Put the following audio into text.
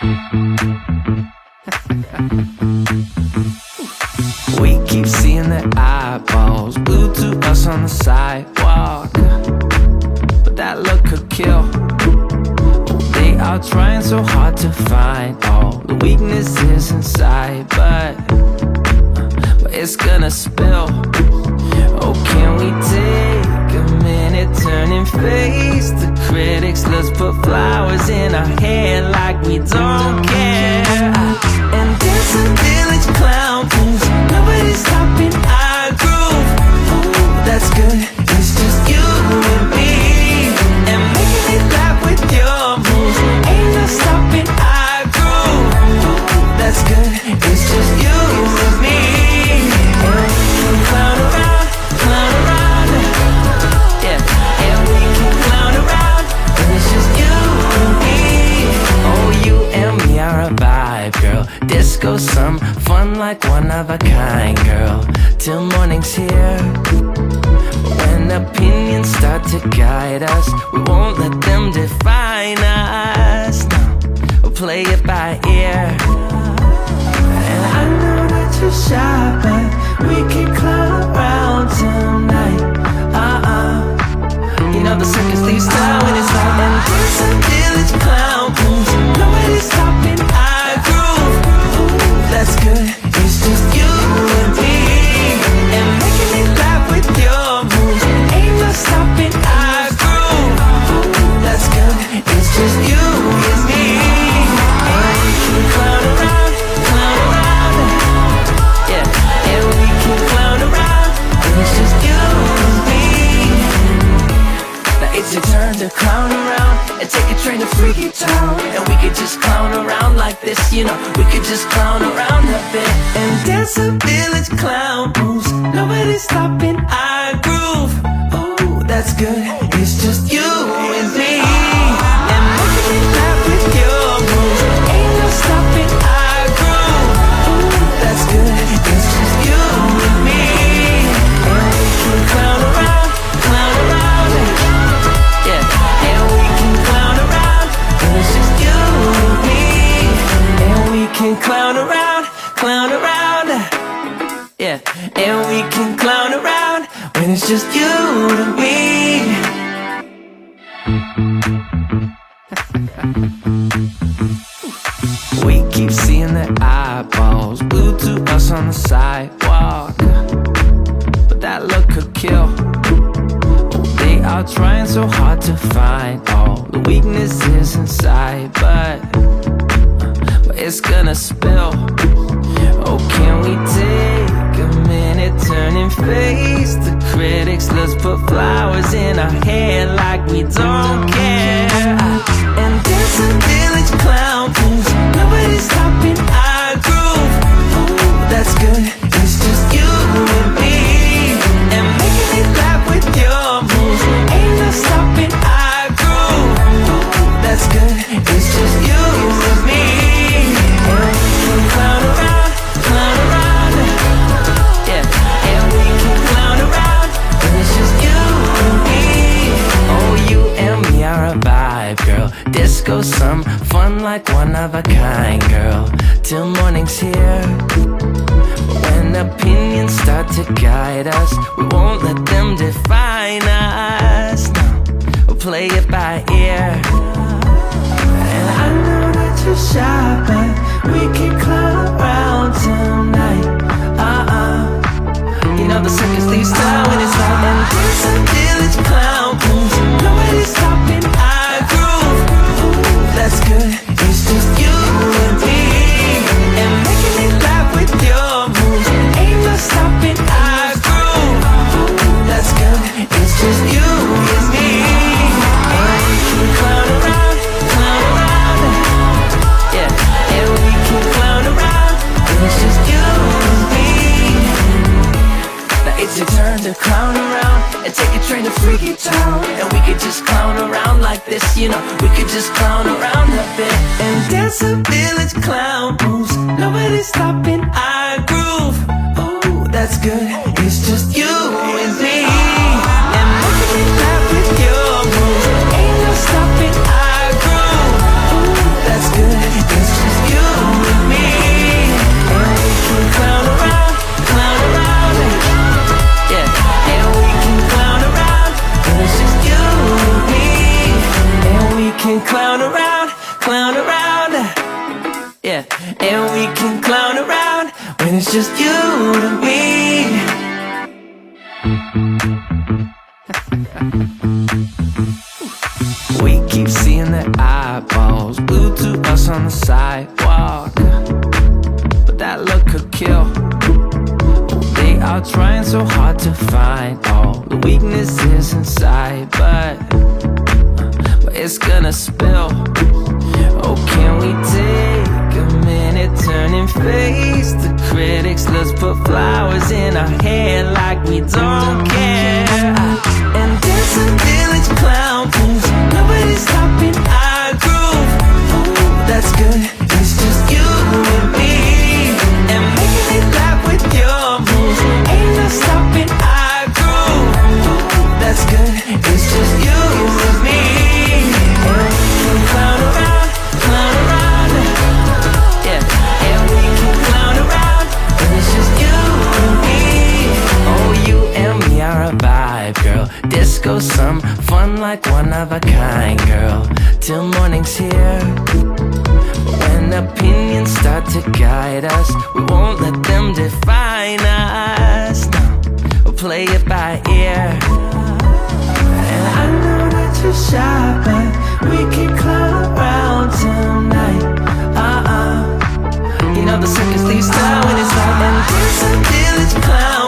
We keep seeing their eyeballs glued to us on the sidewalk, but that look could kill. They are trying so hard to find all the weaknesses inside, but it's gonna spill. Oh, can we take a minute, turn and face the critics? Let's put flowers in our hair like we don't care. And dance a village clown moves, nobody's stopping our groove. Ooh, that's good, it's just you and me. And making it laugh with your moves, ain't no stopping our groove. Ooh, that's good, it's just you and me. And we can clown around, yeah. And we can clown around, and it's just you and me. Oh, you and me are a vibe, girl. Disco, some fun like one of a kind, girl. Till morning's here. When opinions start to guide us, we won't let them define us. No, we'll play it by ear. And I know that you're shy, but we can clown around tonight. You know the circus leaves town when it's light. And there's a village clown moves, nobody's stopping our groove. Ooh, that's good, it's just you and me. And making it laugh with your moves, ain't no stopping our groove. Ooh, that's good, it's just you and me. And we can clown around, yeah. And we can clown around, and it's just you and me. Now it's your turn to clown around and take a train to Freaky Town. And we could just clown around like this, you know. We could just clown around a bit and dance a village clown moves, nobody's stopping our groove. Ooh, that's good, it's just you and me. And making it laugh with your moves, ain't no stopping our groove. Ooh, that's good, it's just you and me. And we can clown around, yeah. And we can clown around, and it's just you and me. And we can clown around, yeah. And we can clown around when it's just you and me. We keep seeing their eyeballs glued to us on the sidewalk, but that look could kill. They are trying so hard to find all the weaknesses inside, but it's gonna spill. Oh, can we take a minute, turn and face the critics? Let's put flowers in our hair like we don't care. And dance a village clown moves, nobody's stopping our groove. Ooh, that's good, it's just you and me. And making it laugh with your moves, ain't no stopping our groove. Ooh, that's good, it's just you and me. And we can clown around, yeah. And we can clown around, and it's just you and me. Oh, you and me are a vibe, girl. Disco, some fun like one of a kind, girl. Till morning's here. When opinions start to guide us, we won't let them define us. No, we'll play it by ear. And I know that you're shy, but we can clown around tonight. You know the circus leaves town when it's light. And there's a village clown moves, nobody's stopping our groove. Ooh, that's good, it's just you and me. And making it laugh with your moves, ain't no stopping our groove. Ooh, that's good, it's just you and me. And we can clown around, yeah. And we can clown around, and it's just you and me. Now it's your turn to clown around and take a train to Freaky Town. And we could just clown around like this, you know. We could just clown around a bit and dance a village clown moves, nobody's stopping our groove. Ooh, that's good, it's just you and me. And making it laugh with your moves, ain't no stopping our groove. Ooh, that's good, it's clown around. Yeah, and we can clown around when it's just you and me. We keep seeing their eyeballs glued to us on the sidewalk, but that look could kill. They are trying so hard to find all the weaknesses inside, but it's gonna spill. Oh, can we take a minute, turn and face the critics? Let's put flowers in our hair like we don't care, and dance until it's clown proof. Nobody's stopping our groove. Ooh, that's good. It's just you and me, and making it laugh with your moves. Ain't no stopping our groove. Ooh, that's good. It's just you and me, and we can clown around, yeah. And we can clown around, and it's just you and me. Oh, you and me are a vibe, girl. Disco, some fun like one of a kind, girl. Till morning's here. When opinions start to guide us, we won't let them define us. No, we'll play it by ear. And I know that you're shy, but we can clown around tonight. You know the circus leaves town when it's light, and dance until it's clown.